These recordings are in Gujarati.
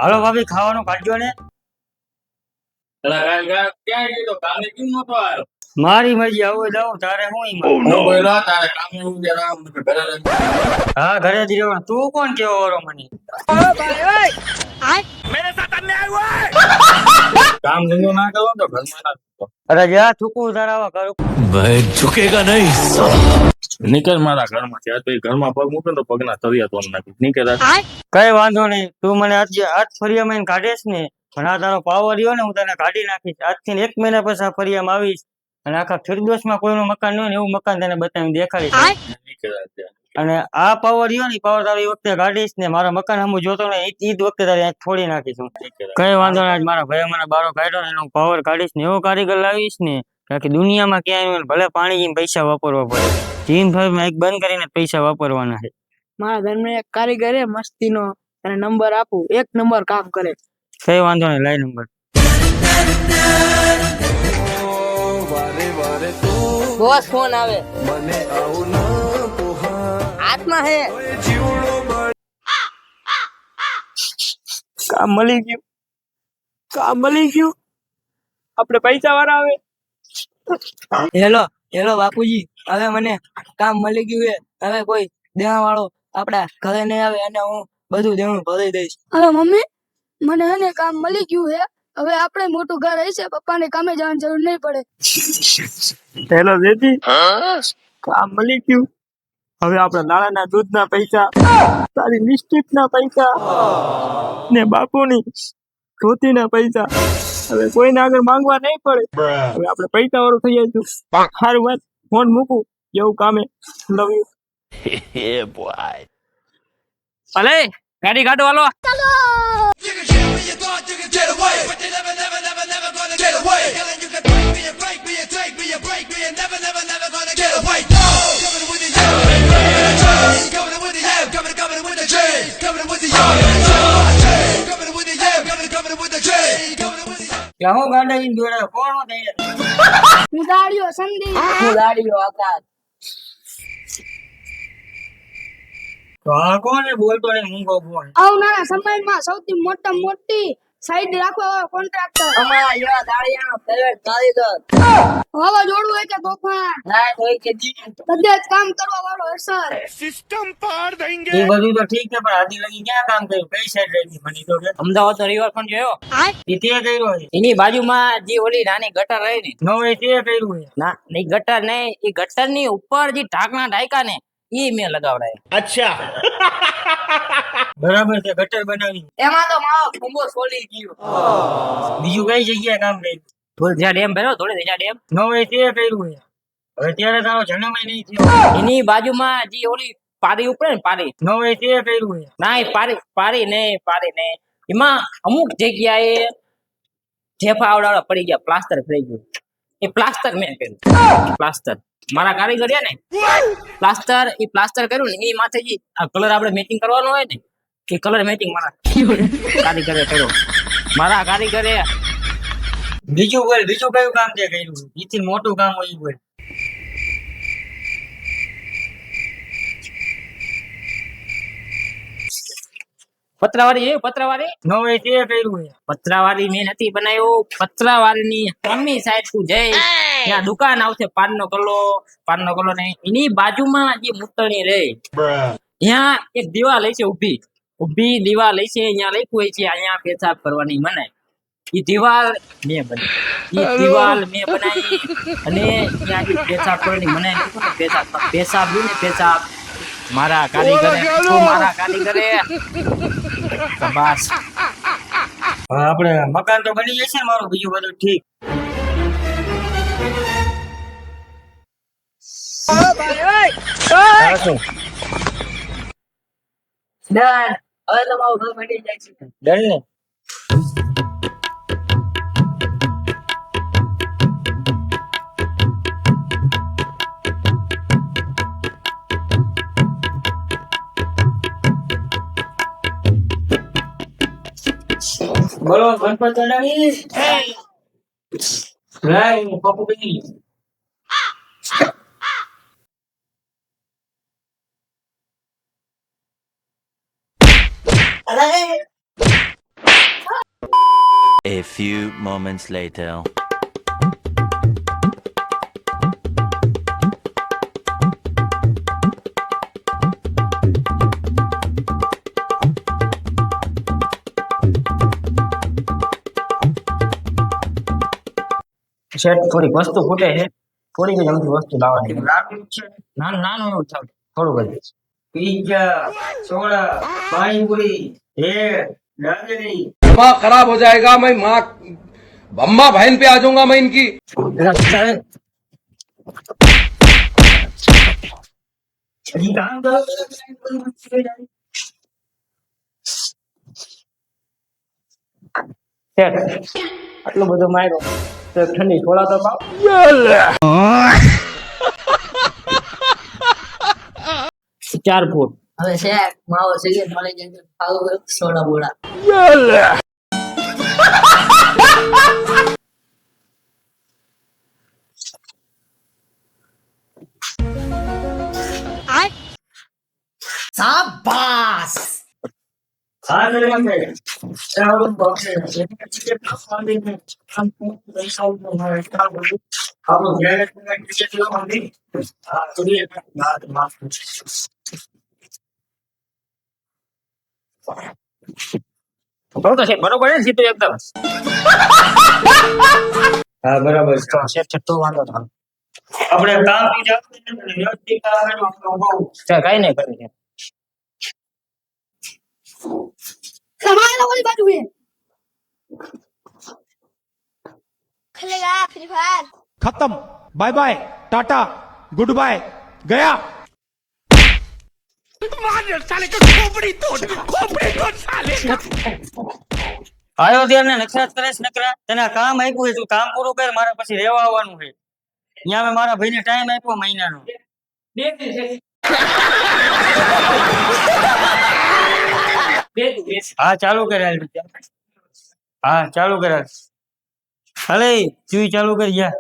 હાલો ભાભી ખાવાનું કાઢજો ને. ક્યાં ગયો કામે કેમ નતો આવ્યો? મારી મરજી આવો જાવ તારે હું ઈમાં. હું બોલ્યો તારે કામે હું જરા ઘરે રહી. હા ઘરે જ રહ્યો. તું કોણ કેવો વાળો મને? કામ ધંધો ના કરો તો ઘરમાં ના કરો. અરે જા થૂકું તારા આવા કરું. मैं झुकेगा नहीं નીકળ મારા ઘરમાંથી. આ તો એ ઘરમાં પગ મૂકે તો પગના તળિયા તોડ નાખી. નીકળ કઈ વાંધો નહીં, તું મને આજ ફરિયામાં કાઢીશ ને અને આ તારો પાવર રહ્યો ને હું તને કાઢી નાખીશ. આજથી 1 મહિના પછી આ ફરિયામાં આવીશ અને આખા ફિરદોસમાં કોઈનું મકાન ન હોય ને એવું મકાન તને બતાવી દેખાડીશ. અને આ પાવર રહ્યો ને પાવર તારો એ વખતે કાઢીશ ને મારા મકાન હું જોતો ને ઈ જ વખતે તારી આંખ ફોડી નાખીશ હું. કઈ વાંધો નહીં, આજ મારા ભાઈ મને બારો કાઢ્યો ને એનો પાવર કાઢીશ ને એવો કારીગર લાવીશ ને કે આખી દુનિયામાં ક્યાંય હોય ભલે પાણી જઈને પૈસા વાપરવા પડે, જીન ભાઈ એક બંધ કરીને પૈસા વાપરવાના છે. મારા ઘરમાં એક કારીગર હે મસ્તીનો, તને નંબર આપું, 1 નંબર કામ કરે. કઈ વાંધો નહીં, લાઈ નંબર. બોસ ફોન આવે. હાથમાં હે. કામ મળી ગયું, કામ મળી ગયું. આપણે પૈસા વાળા આવે. હેલો હેલો બાપુજી, હવે મને કામ મળી ગયું છે. હવે કોઈ દેવા વાળો આપડા ઘરે નહીં આવે અને હું બધું દેણું ભરી દઈશ. હવે મમ્મી મને હે ને કામ મળી ગયું છે. હવે આપણે મોટું ઘર હશે, પપ્પાને કામે જવાની જરૂર નહીં પડે. હેલો જેજી, કામ મળી ગયું. હવે આપણા નાણાના દૂધના પૈસા, તારી લિપસ્ટિકના પૈસા ને બાપુની ધોતીના પૈસા હવે કોઈને આગળ માંગવા નહીં પડે. હવે આપણે પૈસા વાળું થઈ જઈશું. સારું વાત, ફોન મૂકું, એવું કામે. Love you. ભલે ગાડી કાઢો હાલો. હું ગાડી જોડે કોણ થઈ? હું દાડિયો સંદીપ. હું દાડીઓ આકાશ. તો આ કોણ બોલતો નહીં મૂંગો ફોન? આવનારા સમયમાં સૌથી મોટી સાઈડ રાખવા વાળો કોન્ટ્રાક્ટર. અમારા એવા દાડિયાનો ફેવરેટ કારીગર. હવા જોડવું હોય કે તોફાન, ના કોઈ કે જી. બધે જ કામ કરવા વાળો અસર. એ બધું તો ઠીક છે પણ આદી લગી ક્યાં કામ કર્યું? કઈ સાઈડ રહી મને તો કે. અમદાવાદ તો રિવરફ્રન્ટ જોયો? એ તે કર્યો છે. એની બાજુમાં જે ઓલી નાની ગટર રહી ને, નો એ તે કર્યું છે. ના નહીં ગટર નહીં, એ ગટર ની ઉપર જે ઢાંકણા ઢાંકા ને એ મેં લગાવડાય. બરાબર છે, ગટર બનાવી. એમાં તો મારો ખુંબો સોલી ગયો. બીજું કઈ જગ્યાએ કામ કર્યું? ધોળિયા ડેમ ભર્યો, ધોળિયા ડેમ. નો એ તે કર્યું છે. હવે ત્યારે તારો જન્મ નહીં થયો. એની બાજુમાં જે ઓલી પારી ઉપડે ને પારી, નો એ તે કર્યું છે. ના એ પારી નહીં. એમાં અમુક જગ્યાએ ઠેફા આવડાવડા પડી ગયા, પ્લાસ્ટર થઈ ગયું. એ પ્લાસ્ટર મેં કર્યું. પ્લાસ્ટર મારા કારીગર ને પ્લાસ્ટર કર્યું ને એ માથે જે કલર આપણે મેચિંગ કરવાનો હોય ને એ કલર મેચિંગ મારા કારીગરે કર્યો. મારા કારીગરે બીજું બોલ, બીજું કયું કામ તે કર્યું? એથી મોટું કામ હોય બોલ. પતરાવાળી નો એ તે કર્યું છે. પતરાવાળી મેં નથી બનાવ્યું. પતરાવાળીની સામી સાઈડ તું જઈ ત્યાં દુકાન આવશે પાનનો કલો ને એની બાજુમાં જે મૂતરણી રહે ત્યાં એક દીવાલ હશે, ઊભી દીવાલ હશે. અહીંયા લખ્યું હોય છે અહીંયા પેશાબ કરવાની મનાય. એ દીવાલ મેં બનાવી અને ત્યાં જે પેશાબ કરવાની મનાય લખ્યું ને પેશાબ મારા કારીગરે બસ. હવે આપણે મકાન તો બની જશે ને મારું, બીજું બધું ઠીક. હા, શું ડન. હવે તમારું ઘર મળી જાય છે. ડન ને? બોલો ગણપત ચડાવી. લાય હું પપ્પુ બની. અરે A few moments later. શેઠ થોડીક વસ્તુ ખૂટે છે, થોડીક જ અમથી વસ્તુ લાવવાની છે. નાનું નાનું એવું થાવ થોડું બધું. પિઝા, સોડા, પાણીપુરી, ભેળ, દાબેલી. दिमाग खराब हो जाएगा मैं माँ अम्मा बहन पे आ जाऊंगा मैं इनकी હજી કામ કરો. શેઠ આટલું બધું માર્યો તો એક ઠંડી સોડા તો પાવ. 4 ફૂટ. હવે શેઠ માવો સિગરેટ મળી જાય તો ખાવું સોડા બોડા શાબાશ હા મેડમ સાહેબ. ચાલો બોક્સ આપણું મેનેજમેન્ટ ટિકિટ લેવા માંડી. હા, જોઈએ. માફ કરજો. કહું તો શેઠ બરોબર છે ને સીધું એકદમ. હા બરાબર છે. શેઠ તો વાંધો ના. આપણે કામ બીજા વ્યવસ્થિત કામ કરવાનું બહુ. કઈ નહીં કરી છે. समाया वाली बात हुई खेलेगा फ्री फायर खत्म bye bye tata good bye गया આવ્યો ત્યારે નખરાત કરે છે નકરા. તને આ કામ આપ્યું છે, તું કામ પૂરું કર, મારે પછી રહેવા આવવાનું છે. અહીંયા મેં મારા ભાઈને ટાઈમ આપ્યો મહિનાનો. હા ચાલુ કર હાલ. હા ચાલુ કર હાલ. હાલે તું ચાલુ કરી જા.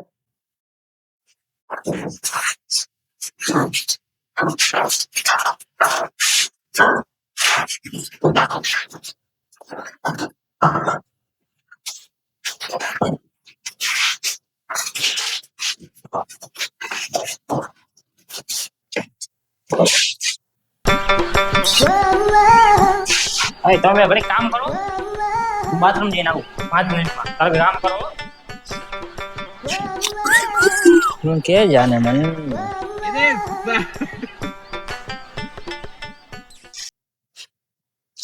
હવે તમે ઘરે કામ કરો, હું બાથરૂમ જઈને આવું 5 મિનિટમાં. તારે કામ કરો. હું કે જાને મને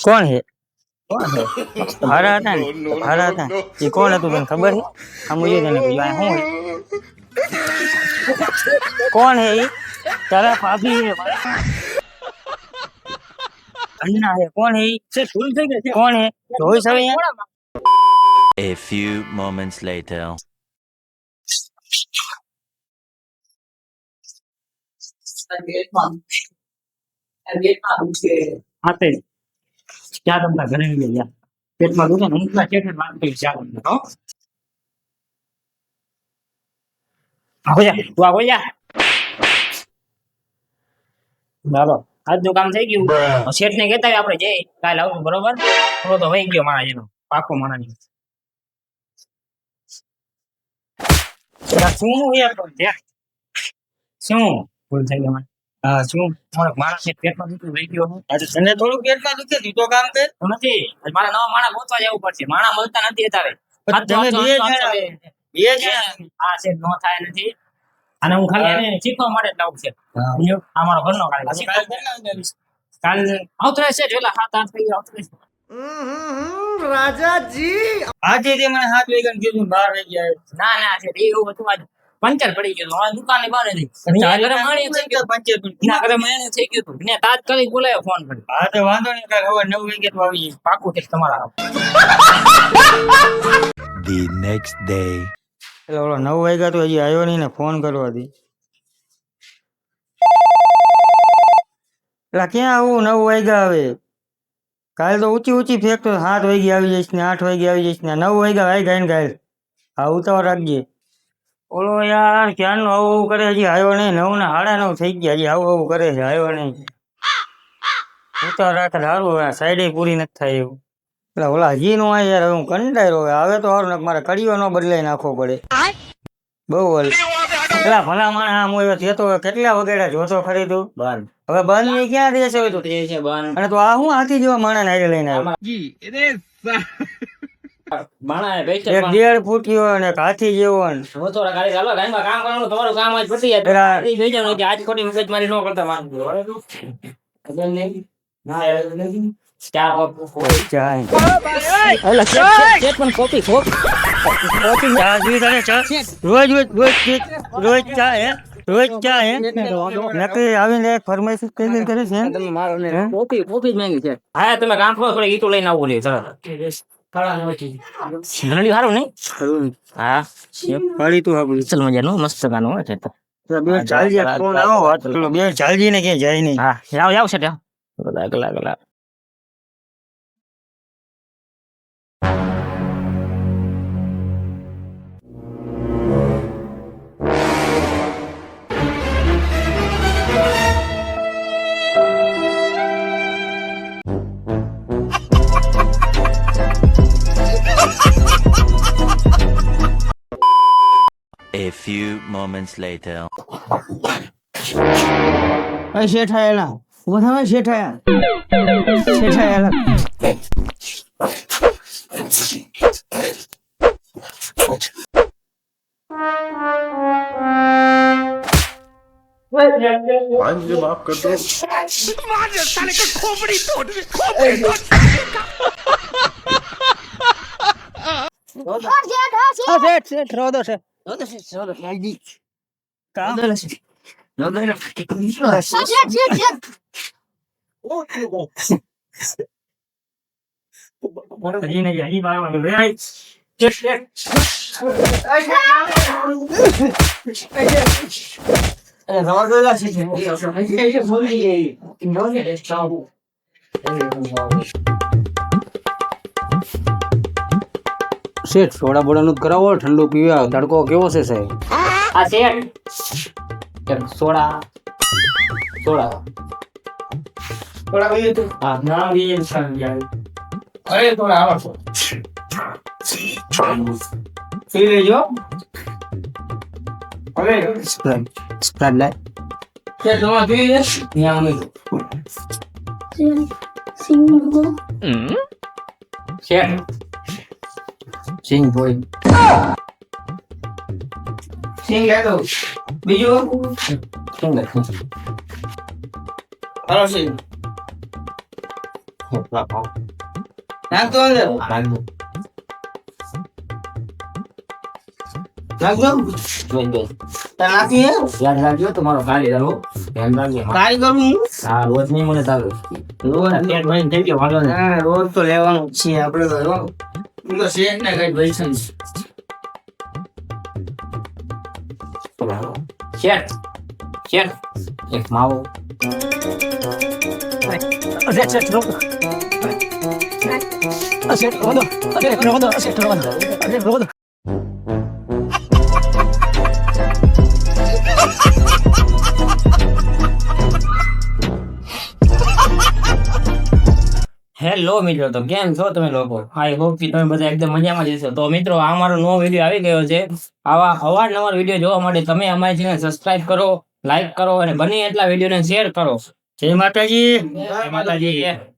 કોણ છે? કોણ છે? હારા હતા ને? હારા હતા. એ કોણ હતું તને ખબર છે? આ મુજે તને કહ્યું આ શું છે? કોણ છે ઈ? તારા ભાભી છે. અન્ના છે. કોણ છે ઈ? છે ભૂલ થઈ ગઈ છે. કોણ છે? જોઈ સવે અહીંયા? A few moments later. હાથે ચા તમતા ઘરે લઈ ગયા. પેટમાં દુખે ને ઊંઘના ચેટને માંગતી ચા તમને હો. આવો જા, તું આવો જા. બરાબર આજનું કામ થઈ ગયું. શેઠને કહેતા હોય આપણે જઈ કાલ આવું બરોબર. થોડો તો વહી ગયો મારા જેનો પાકો મારાની. શું શું ભૂલ થઈ ગઈ મારે? હા શું મારા પેટમાં દુખતું વહી ગયો હું. આ તો તને થોડું પેટમાં દુખે તું તો કામ કર. નથી મારા નવા માણા ગોતવા જવું પડશે. માણા મળતા નથી અત્યારે. તમે બે જણા આ છે નો થાય નથી. અને હું ખાલી એને શીખવા માટે જ લાવું છે. આ મારો ઘરનો કાઢી કાલ આવતો રહેશે જોલા 7-8 થઈ આવતો રહેશે. આજે તે મને 7 વાગ્યાનું કીધું 12 વાગ્યા. ના ના છે એવું હતું. આજ પંચર પડી ગયું હવે દુકાને બહાર હતી. એના ઘરે માણી થઈ ગયું. એના ઘરે માણી થઈ ગયું હતું. ને તાત્કાલિક બોલાયો ફોન કરી. હા તો વાંધો નહીં, કાલ હવે 9 વાગ્યે તો આવી જઈશ. પાકું છે તમારા. The next day. એટલે ઓલો 9 વાગ્યા તો હજી આવ્યો નહીં ને ફોન કરવા દી. એટલે ક્યાં આવું 9 વાગ્યા આવે? કાલે તો ઊંચી ઊંચી ફેંકતો 7 વાગે આવી જઈશ ને 8 વાગે આવી જઈશ ને 9 વાગ્યા આવી ગાય ને ગાય. હા ઉતાવળ રાખજે. ઓલો યાર ક્યારનો આવું આવું કરે, હજી આવ્યો નહીં. 9 ને 9:30 થઈ ગયા, હજી આવું આવું કરે છે, આવ્યો નહીં. ઉતાવળ રાખે સારું, સાઈડે પૂરી નથી થાય એવું. પેલા ઓલા હજી નો યાર હવે હું કંટાળ્યો હવે તો હારું મારે કડીઓ નો બદલાઈ નાખવો પડે બહુ વલ પેલા ભલા માણસ આમ હોય તે તો કેટલા વગેરે જોતો ખરી તું બંધ હવે બંધ ની ક્યાં રહેશે હોય તું એ છે બંધ અને તો આ હું હાથી જેવા માણસ હારે લઈને આવ્યો માણા બેસે એક 1.5 ફૂટ્યો અને એક હાથી જેવો ને હું થોડા ગાડી ચાલો ગામમાં કામ કરવાનું તમારું કામ આજ પતી જાય પેલા એ જોઈ જાવ કે આજ ખોટી મગજ મારી ન કરતા માન ખબર નહીં ના ચાર જાય ઓલા ચેટ પણ કોપી ચા પીવી તારે ચા રોજ રોજ રોજ રોજ ચા હે રોજ ચા હે નકરી આવીને એક ફરમાઈશ કરી કરે છે તમે મારો ને કોપી કોપી જ માંગી છે હા તમે કામ કરો થોડી ઈટું લઈને આવવું લે ચલો ઘણી સારું નહીં હા ફરી તું આપણું ચલ મજાનું મસ્ત ગાનું છે તો બે ચાલજી ફોન આવો વાત કરો બે ચાલજી ને ક્યાંય જાય નહીં હા આવ છે ત્યાં બધા ગલા ગલા A few moments later. શેઠ આયેલા ઉભા થવા શેઠ આયેલા માફ કરતો હજી નહીં હજી બારવાનું રે શેઠ સોડા બોડા નું કરાવો ઠંડુ પીવા તડકો કેવો છે સાહેબ આ શેઠ એક સોડા સોડા થોડા કહીએ તું હા નામ દઈએ સારું જાય અરે થોડા આવો પી લેજો હવે સ્પ્રાઇટ લાય કે તમારે જોઈએ ત્યાં અમે શેઠ સિંગ બોય સિંગ લેતો બીજું સિંગ હાલો સિંગ નાખતો અંદર નાખજો નાખી યાદ રાખજો તમારો ગાડી રહો ધ્યાન રાખજો કારી કરું હા રોજ નહીં મને ચાલુ રોજ પેટ ભરીને થઈ ગયો વાંધો નહીં રોજ તો લેવાનું જ છે આપણે તો શેઠ ને કઈ પૈસા શેઠ શેઠ એક માવો હેલો મિત્રો, તો કેમ છો તમે લોકો? આઈ હોપ કે તમે બધા એકદમ મજામાં જ હશો. તો મિત્રો, આ મારો નવો વિડીયો આવી ગયો છે. આવા અવારનવાર વિડીયો જોવા માટે તમે અમારી ચેનલ સબસ્ક્રાઇબ કરો, લાઈક કરો અને બને એટલા વિડીયોને શેર કરો. જય માતાજી જય માતાજી.